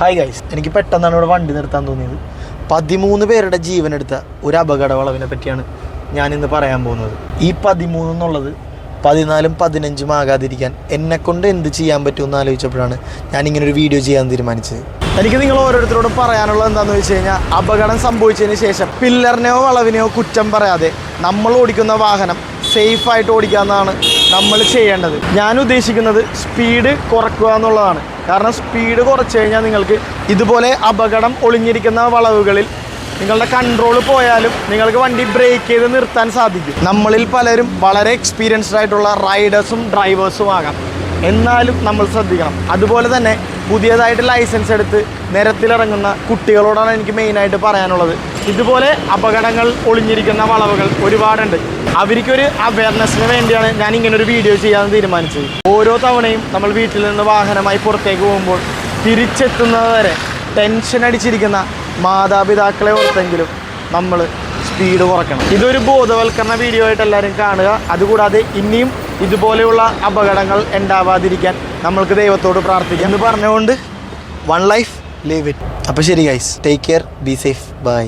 Hi guys, എനിക്ക് പെട്ടെന്നാണ് ഇവിടെ വണ്ടി നിർത്താൻ തോന്നിയത്. 13 പേരുടെ ജീവനെടുത്ത ഒരു അപകട വളവിനെ പറ്റിയാണ് ഞാനിന്ന് പറയാൻ പോകുന്നത്. ഈ 13 എന്നുള്ളത് 14, 15 ആകാതിരിക്കാൻ എന്നെക്കൊണ്ട് എന്ത് ചെയ്യാൻ പറ്റുമെന്ന് ആലോചിച്ചപ്പോഴാണ് ഞാനിങ്ങനൊരു വീഡിയോ ചെയ്യാൻ തീരുമാനിച്ചത്. എനിക്ക് നിങ്ങൾ ഓരോരുത്തരോടും പറയാനുള്ളത് എന്താണെന്ന് വെച്ച് കഴിഞ്ഞാൽ, അപകടം സംഭവിച്ചതിന് ശേഷം പില്ലറിനെയോ വളവിനെയോ കുറ്റം പറയാതെ നമ്മൾ ഓടിക്കുന്ന വാഹനം സേഫായിട്ട് ഓടിക്കാമെന്നാണ് നമ്മൾ ചെയ്യേണ്ടത്. ഞാൻ ഉദ്ദേശിക്കുന്നത് സ്പീഡ് കുറയ്ക്കുക എന്നുള്ളതാണ്. കാരണം സ്പീഡ് കുറച്ച് കഴിഞ്ഞാൽ നിങ്ങൾക്ക് ഇതുപോലെ അപകടം ഒളിഞ്ഞിരിക്കുന്ന വളവുകളിൽ നിങ്ങളുടെ കൺട്രോൾ പോയാലും നിങ്ങൾക്ക് വണ്ടി ബ്രേക്ക് ചെയ്ത് നിർത്താൻ സാധിക്കും. നമ്മളിൽ പലരും വളരെ എക്സ്പീരിയൻസ്ഡ് ആയിട്ടുള്ള റൈഡേഴ്സും ഡ്രൈവേഴ്സും ആകാം, എന്നാലും നമ്മൾ ശ്രദ്ധിക്കണം. അതുപോലെ തന്നെ പുതിയതായിട്ട് ലൈസൻസ് എടുത്ത് നിരത്തിലിറങ്ങുന്ന കുട്ടികളോടാണ് എനിക്ക് മെയിനായിട്ട് പറയാനുള്ളത്. ഇതുപോലെ അപകടങ്ങൾ ഒളിഞ്ഞിരിക്കുന്ന വളവുകൾ ഒരുപാടുണ്ട്. അവർക്കൊരു അവയർനെസ്സിന് വേണ്ടിയാണ് ഞാൻ ഇങ്ങനൊരു വീഡിയോ ചെയ്യാൻ തീരുമാനിച്ചത്. ഓരോ തവണയും നമ്മൾ വീട്ടിൽ നിന്ന് വാഹനമായി പുറത്തേക്ക് പോകുമ്പോൾ തിരിച്ചെത്തുന്നത് വരെ ടെൻഷൻ അടിച്ചിരിക്കുന്ന മാതാപിതാക്കളെ ഓർത്തെങ്കിലും നമ്മൾ സ്പീഡ് കുറയ്ക്കണം. ഇതൊരു ബോധവൽക്കരണ വീഡിയോ ആയിട്ട് എല്ലാവരും കാണുക. അതുകൂടാതെ ഇനിയും ഇതുപോലെയുള്ള അപകടങ്ങൾ ഉണ്ടാവാതിരിക്കാൻ നമ്മൾക്ക് ദൈവത്തോട് പ്രാർത്ഥിക്കാം എന്ന് പറഞ്ഞുകൊണ്ട് വൺ ലൈഫ് ലിവ് ഇറ്റ്. അപ്പോൾ ശരി guys, take care, be safe, by.